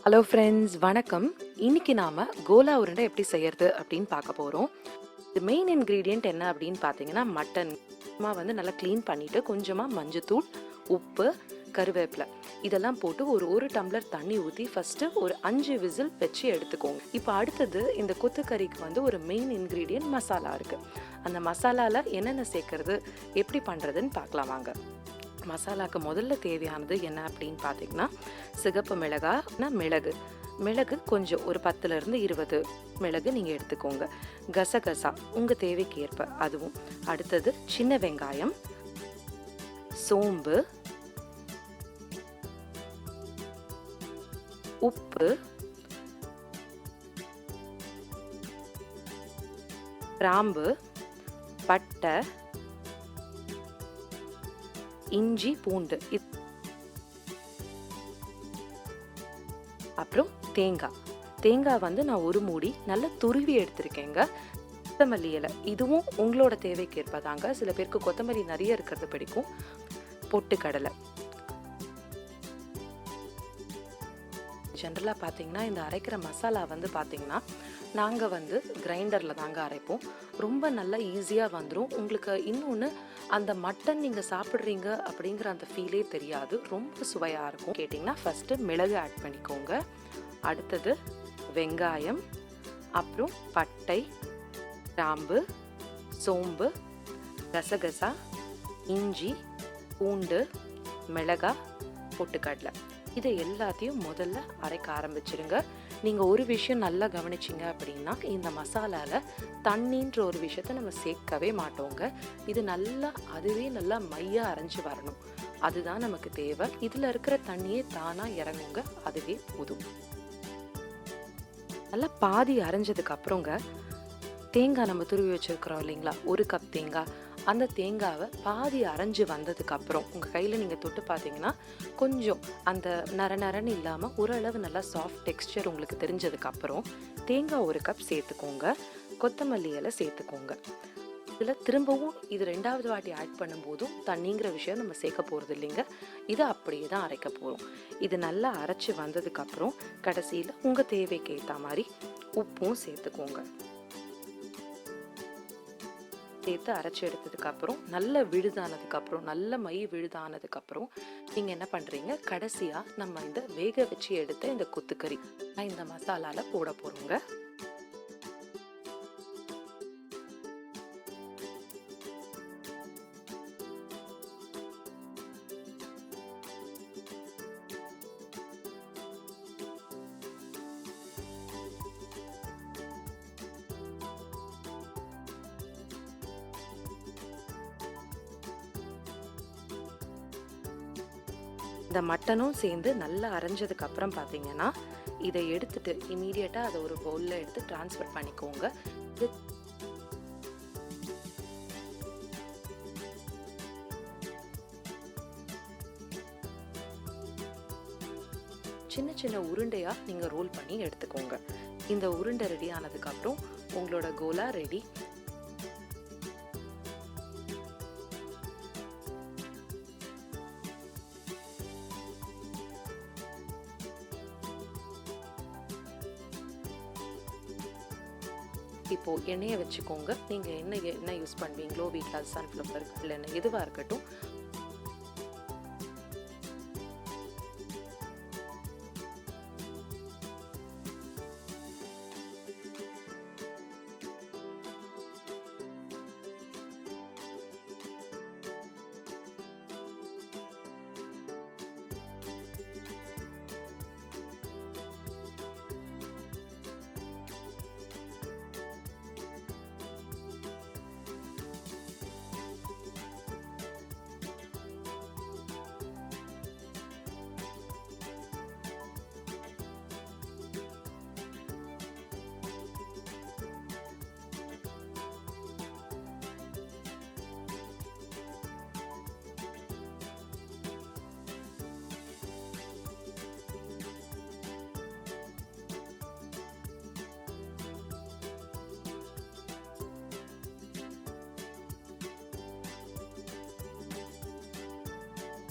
Hello friends, வணக்கம். இன்னைக்கு நாம கோலா உருண்டை எப்படி செய்யறது அப்படின்னு பார்க்க போறோம். இது மெயின் இன்க்ரீடியன்ட் என்ன அப்படின்னு பார்த்தீங்கன்னா மட்டன் நல்லா க்ளீன் பண்ணிட்டு கொஞ்சமாக மஞ்சத்தூள், உப்பு, கருவேப்பிலை இதெல்லாம் போட்டு ஒரு டம்ளர் தண்ணி ஊற்றி ஃபஸ்ட்டு ஒரு 5 விசில் வச்சு எடுத்துக்கோங்க. இப்போ அடுத்தது இந்த கொத்துக்கறிக்கு ஒரு மெயின் இன்க்ரீடியன்ட் மசாலா இருக்குது. அந்த மசாலாவில் என்னென்ன சேர்க்கறது, எப்படி பண்ணுறதுன்னு பார்க்கலாம் வாங்க. மசாலாவுக்கு முதல்ல தேவையானது என்ன அப்படின்னு பார்த்தீங்கன்னா சிகப்பு மிளகு கொஞ்சம் ஒரு 10லேருந்து 20 மிளகு நீங்கள் எடுத்துக்கோங்க. கசகசா உங்கள் தேவைக்கு ஏற்ப அதுவும். அடுத்தது சின்ன வெங்காயம், சோம்பு, உப்பு, கிராம்பு, பட்டை, இஞ்சி, பூண்டு, அப்புறம் தேங்காய் நான் ஒரு மூடி நல்லா துருவி எடுத்திருக்கேங்க. கொத்தமல்லி இலை இதுவும் உங்களோட தேவைக்கு ஏற்பதாங்க. சில பேருக்கு கொத்தமல்லி நிறைய இருக்கிறது பிடிக்கும். பொட்டுக்கடலை. ஜென்ரலாக பார்த்தீங்கன்னா இந்த அரைக்கிற மசாலா பார்த்தீங்கன்னா நாங்கள் கிரைண்டரில் தாங்க அரைப்போம். ரொம்ப நல்லா ஈஸியாக வந்துடும். உங்களுக்கு இன்னொன்று, அந்த மட்டன் நீங்கள் சாப்பிட்றீங்க அப்படிங்கிற அந்த ஃபீலே தெரியாது. ரொம்ப சுவையாக இருக்கும். கேட்டிங்கன்னா ஃபஸ்ட்டு மிளகு ஆட் பண்ணிக்கோங்க. அடுத்தது வெங்காயம், அப்புறம் பட்டை, கிராம்பு, சோம்பு, கசகசா, இஞ்சி, பூண்டு, மிளகாய், பொட்டுக்கடலை இதை எல்லாத்தையும் முதல்ல அரைக்க ஆரம்பிச்சிருங்க. நீங்கள் ஒரு விஷயம் நல்லா கவனிச்சிங்க அப்படின்னா இந்த மசாலாவில் தண்ணின்ற ஒரு விஷயத்த நம்ம சேர்க்கவே மாட்டோங்க. இது அதுவே நல்லா மையாக அரைஞ்சி வரணும். அதுதான் நமக்கு தேவை. இதில் இருக்கிற தண்ணியே தானாக இறங்குங்க. அதுவே போதும். நல்லா பாதி அரைஞ்சதுக்கு அப்புறங்க தேங்காய் நம்ம துருவி வச்சுருக்கிறோம் இல்லைங்களா, 1 கப் தேங்காய். அந்த தேங்காவை பாதி அரைஞ்சி வந்ததுக்கு அப்புறம் உங்கள் கையில் நீங்கள் தொட்டு பார்த்தீங்கன்னா கொஞ்சம் அந்த நரன்னு இல்லாமல் ஓரளவு நல்லா சாஃப்ட் டெக்ஸ்சர் உங்களுக்கு தெரிஞ்சதுக்கப்புறம் தேங்காய் 1 கப் சேர்த்துக்கோங்க. கொத்தமல்லி இலை சேர்த்துக்கோங்க. இதில் திரும்பவும் இது 2வது வாட்டி ஆட் பண்ணும்போதும் தண்ணிங்கிற விஷயம் நம்ம சேர்க்க போகிறது இல்லைங்க. இதை அப்படியே தான் அரைக்க போகிறோம். இது நல்லா அரைச்சி வந்ததுக்கப்புறம் கடைசியில் உங்கள் தேவைக்கு ஏற்ற மாதிரி உப்பும் சேர்த்துக்கோங்க. சேர்த்து அரைச்சி எடுத்ததுக்கப்புறம் நல்ல விழுதானதுக்கப்புறம் நல்ல மை விழுதானதுக்கப்புறம் நீங்கள் என்ன பண்ணுறீங்க, கடைசியாக நம்ம இந்த வேக வச்சு எடுத்த இந்த கொத்துக்கறி இந்த மசாலாவில் போட போகிறோங்க. இந்த மட்டனும் சேர்ந்து நல்லா அரைஞ்சதுக்கு அப்புறம் பார்த்தீங்கன்னா இதை எடுத்துட்டு இமீடியட்டாக அதை ஒரு பவுலில் எடுத்து ட்ரான்ஸ்ஃபர் பண்ணிக்கோங்க. சின்ன சின்ன உருண்டையாக நீங்கள் ரோல் பண்ணி எடுத்துக்கோங்க. இந்த உருண்டை ரெடி ஆனதுக்கப்புறம் உங்களோட கோலா ரெடி. இப்போது எண்ணெயை வச்சுக்கோங்க. நீங்கள் என்ன யூஸ் பண்ணுவீங்களோ, வீட்டில் சன்ஃப்ளவர் இல்லை எண்ணெய் எதுவாக இருக்கட்டும்.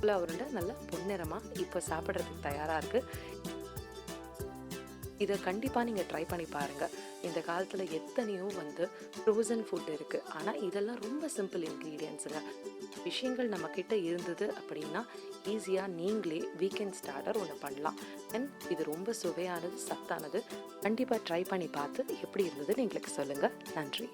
கோலா உருண்டை நல்லா பொன்னிறமாக இப்போ சாப்பிட்றதுக்கு தயாராக இருக்குது. இதை கண்டிப்பாக நீங்கள் ட்ரை பண்ணி பாருங்கள். இந்த காலத்தில் எத்தனையோ வந்து ஃப்ரோசன் ஃபுட் இருக்குது, ஆனால் இதெல்லாம் ரொம்ப சிம்பிள் இன்க்ரீடியன்ஸுங்க. விஷயங்கள் நம்மக்கிட்ட இருந்தது அப்படின்னா ஈஸியாக நீங்களே வீக்கெண்ட் ஸ்டார்டர் ஒன்று பண்ணலாம். அண்ட் இது ரொம்ப சுவையானது, சத்தானது. கண்டிப்பாக ட்ரை பண்ணி பார்த்து எப்படி இருந்ததுன்னு எங்களுக்கு சொல்லுங்கள். நன்றி.